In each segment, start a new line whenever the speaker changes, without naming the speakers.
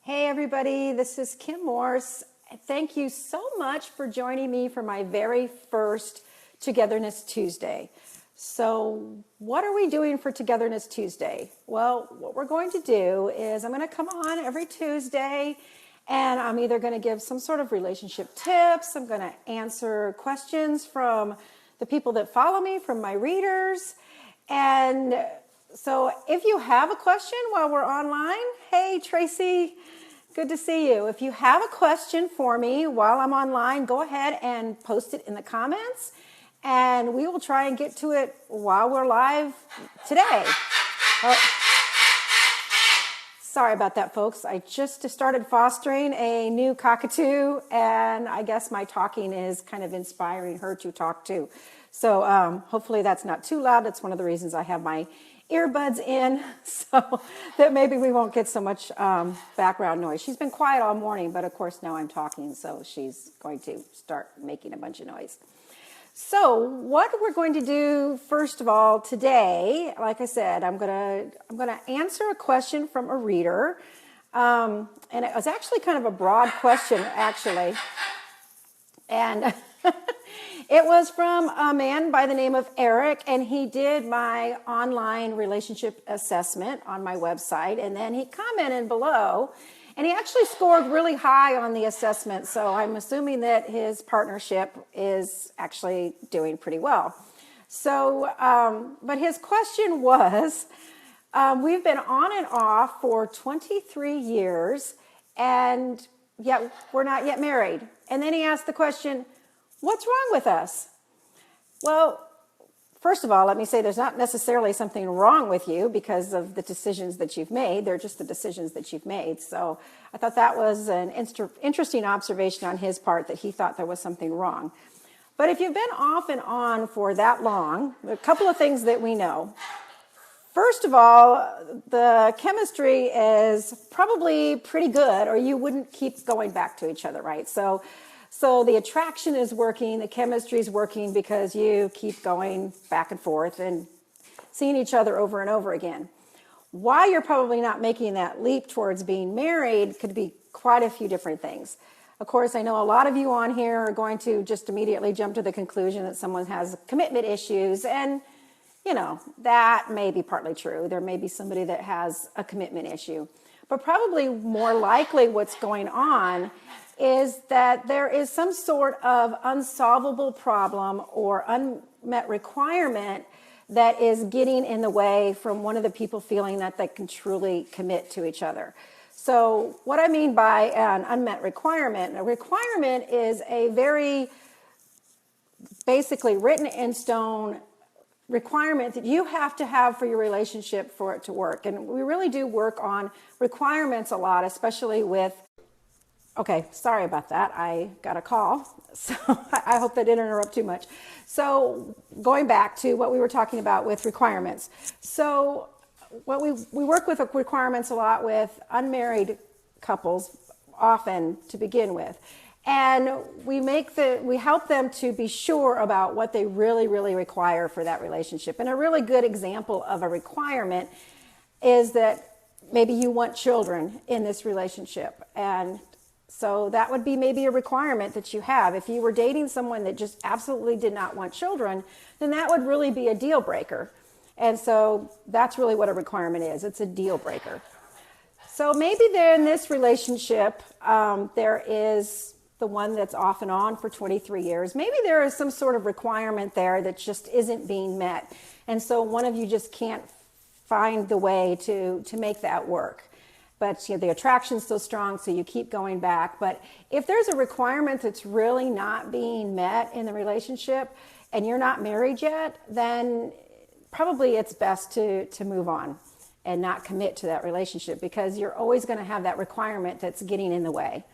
Hey everybody, this is Kim Morse. Thank you so much for joining me for my very first Togetherness Tuesday. So what are we doing for Togetherness Tuesday? Well, what we're going to do is I'm going to come on every Tuesday and I'm either going to give some sort of relationship tips, I'm going to answer questions from the people that follow me, from my readers, and so if you have a question while we're online, hey Tracy, good to see you. If you have a question for me while I'm online, go ahead and post it in the comments and we will try and get to it while we're live today. Sorry about that, folks. I just started fostering a new cockatoo and I guess my talking is kind of inspiring her to talk too. So hopefully that's not too loud. That's one of the reasons I have my earbuds in so that maybe we won't get so much background noise. She's been quiet all morning, but of course now I'm talking, so she's going to start making a bunch of noise. So what we're going to do first of all today, like I said, I'm gonna answer a question from a reader, and it was actually kind of a broad question actually, and it was from a man by the name of Eric, and he did my online relationship assessment on my website, and then he commented below, and he actually scored really high on the assessment, so I'm assuming that his partnership is actually doing pretty well. So, but his question was, we've been on and off for 23 years, and yet we're not yet married. And then he asked the question, what's wrong with us? Well, first of all, let me say there's not necessarily something wrong with you because of the decisions that you've made. They're just the decisions that you've made. So I thought that was an interesting observation on his part that he thought there was something wrong. But if you've been off and on for that long, a couple of things that we know. First of all, the chemistry is probably pretty good or you wouldn't keep going back to each other, right? So the attraction is working, the chemistry is working because you keep going back and forth and seeing each other over and over again. Why you're probably not making that leap towards being married could be quite a few different things. Of course, I know a lot of you on here are going to just immediately jump to the conclusion that someone has commitment issues, and you know, that may be partly true. There may be somebody that has a commitment issue. But probably more likely what's going on is that there is some sort of unsolvable problem or unmet requirement that is getting in the way from one of the people feeling that they can truly commit to each other. So what I mean by an unmet requirement, a requirement is a very basically written in stone requirement that you have to have for your relationship for it to work. And we really do work on requirements a lot, especially with, okay, sorry about that. I got a call. So I hope that didn't interrupt too much. So going back to what we were talking about with requirements. So what we work with requirements a lot with unmarried couples often to begin with. And we help them to be sure about what they really, really require for that relationship. And a really good example of a requirement is that maybe you want children in this relationship. And so that would be maybe a requirement that you have. If you were dating someone that just absolutely did not want children, then that would really be a deal breaker. And so that's really what a requirement is. It's a deal breaker. So maybe there in this relationship, there is the one that's off and on for 23 years. Maybe there is some sort of requirement there that just isn't being met. And so one of you just can't find the way to make that work. But you know, the attraction's still strong, so you keep going back. But if there's a requirement that's really not being met in the relationship and you're not married yet, then probably it's best to move on and not commit to that relationship because you're always going to have that requirement that's getting in the way.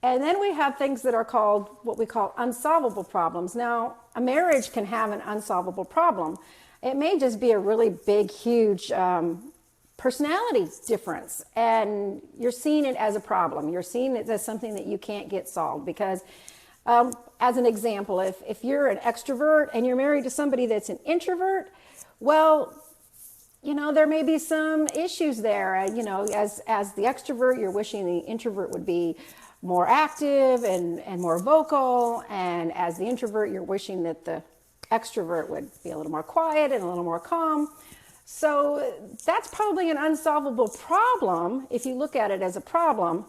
And then we have things that are called what we call unsolvable problems. Now, a marriage can have an unsolvable problem. It may just be a really big, huge personality difference, and you're seeing it as a problem. You're seeing it as something that you can't get solved because, as an example, if you're an extrovert and you're married to somebody that's an introvert, well, there may be some issues there. As the extrovert, you're wishing the introvert would be more active and more vocal. And as the introvert, you're wishing that the extrovert would be a little more quiet and a little more calm. So that's probably an unsolvable problem if you look at it as a problem.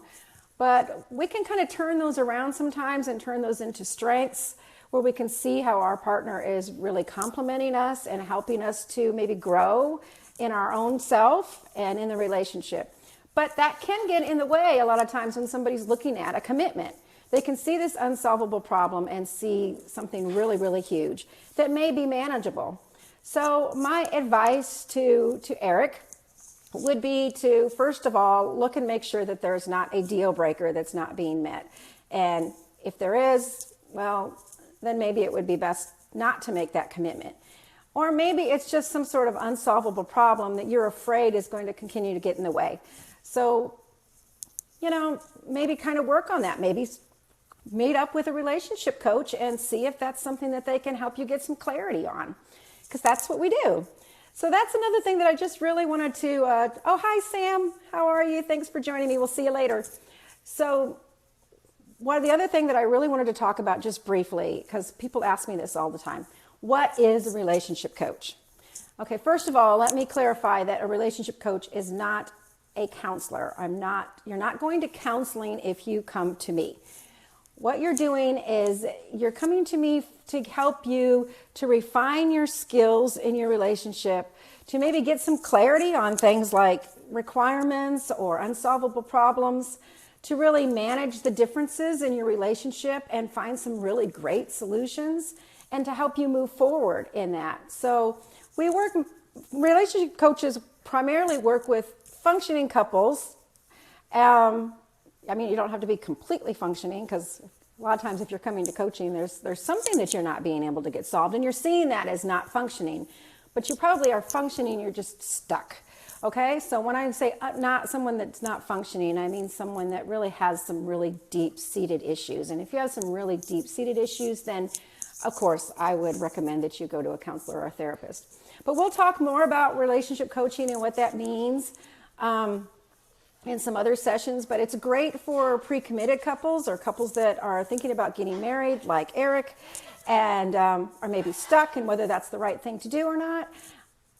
But we can kind of turn those around sometimes and turn those into strengths where we can see how our partner is really complimenting us and helping us to maybe grow in our own self and in the relationship. But that can get in the way a lot of times when somebody's looking at a commitment. They can see this unsolvable problem and see something really, really huge that may be manageable. So my advice to Eric would be to, first of all, look and make sure that there's not a deal breaker that's not being met. And if there is, well, then maybe it would be best not to make that commitment. Or maybe it's just some sort of unsolvable problem that you're afraid is going to continue to get in the way. So, maybe kind of work on that. Maybe meet up with a relationship coach and see if that's something that they can help you get some clarity on, because that's what we do. So that's another thing that I just really wanted to, oh, hi, Sam. How are you? Thanks for joining me. We'll see you later. So the other thing that I really wanted to talk about just briefly, because people ask me this all the time, what is a relationship coach? Okay, first of all, let me clarify that a relationship coach is not a counselor. You're not going to counseling if you come to me. What you're doing is you're coming to me to help you to refine your skills in your relationship, to maybe get some clarity on things like requirements or unsolvable problems, to really manage the differences in your relationship and find some really great solutions, and to help you move forward in that. So relationship coaches primarily work with functioning couples. You don't have to be completely functioning, because a lot of times if you're coming to coaching, there's something that you're not being able to get solved, and you're seeing that as not functioning. But you probably are functioning, you're just stuck. Okay, so when I say not someone that's not functioning, I mean someone that really has some really deep-seated issues. And if you have some really deep-seated issues, then of course I would recommend that you go to a counselor or a therapist. But we'll talk more about relationship coaching and what that means in some other sessions. But it's great for pre-committed couples or couples that are thinking about getting married, like Eric, and are maybe stuck in whether that's the right thing to do or not.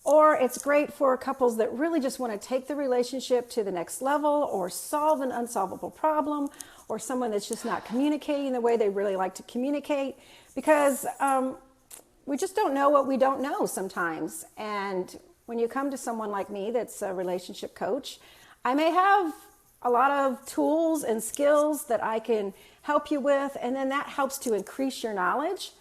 Or it's great for couples that really just want to take the relationship to the next level, or solve an unsolvable problem, or someone that's just not communicating the way they really like to communicate, because we just don't know what we don't know sometimes. And when you come to someone like me that's a relationship coach, I may have a lot of tools and skills that I can help you with, and then that helps to increase your knowledge.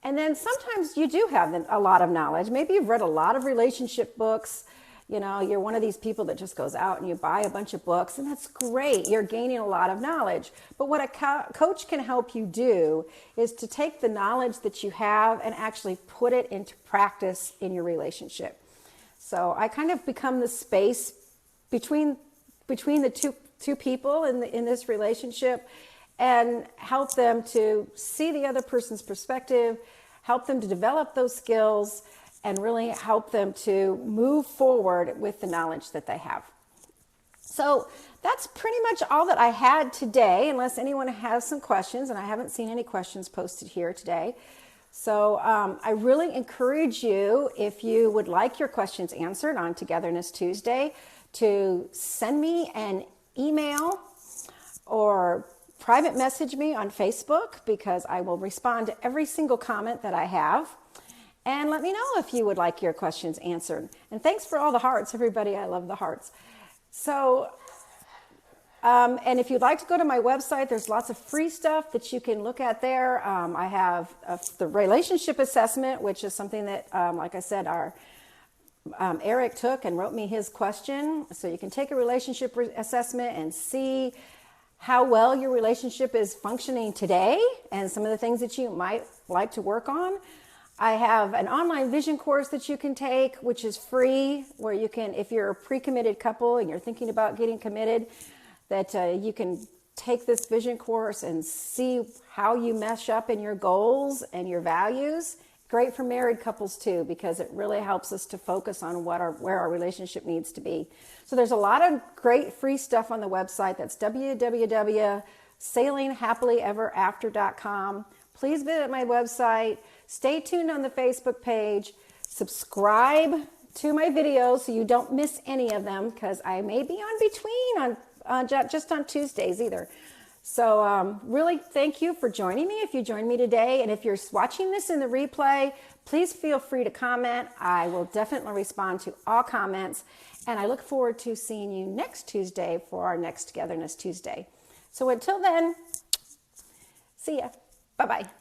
And then sometimes you do have a lot of knowledge. Maybe you've read a lot of relationship books. You're one of these people that just goes out and you buy a bunch of books, and that's great. You're gaining a lot of knowledge. But what a coach can help you do is to take the knowledge that you have and actually put it into practice in your relationship. So I kind of become the space between the two people in this relationship, and help them to see the other person's perspective, help them to develop those skills, and really help them to move forward with the knowledge that they have. So that's pretty much all that I had today, unless anyone has some questions, and I haven't seen any questions posted here today. So I really encourage you, if you would like your questions answered on Togetherness Tuesday, to send me an email or private message me on Facebook, because I will respond to every single comment that I have. And let me know if you would like your questions answered. And thanks for all the hearts, everybody. I love the hearts. So, and if you'd like to go to my website, there's lots of free stuff that you can look at there. I have the relationship assessment, which is something that, like I said, Eric took and wrote me his question. So you can take a relationship assessment and see how well your relationship is functioning today and some of the things that you might like to work on. I have an online vision course that you can take, which is free, where you can, if you're a pre-committed couple and you're thinking about getting committed, that you can take this vision course and see how you mesh up in your goals and your values, great for married couples too, because it really helps us to focus on where our relationship needs to be. So there's a lot of great free stuff on the website. That's www.sailinghappilyeverafter.com. Please visit my website. Stay tuned on the Facebook page. Subscribe to my videos so you don't miss any of them, because I may be on between just on Tuesdays either. So really thank you for joining me if you joined me today. And if you're watching this in the replay, please feel free to comment. I will definitely respond to all comments. And I look forward to seeing you next Tuesday for our next Togetherness Tuesday. So until then, see ya. Bye-bye.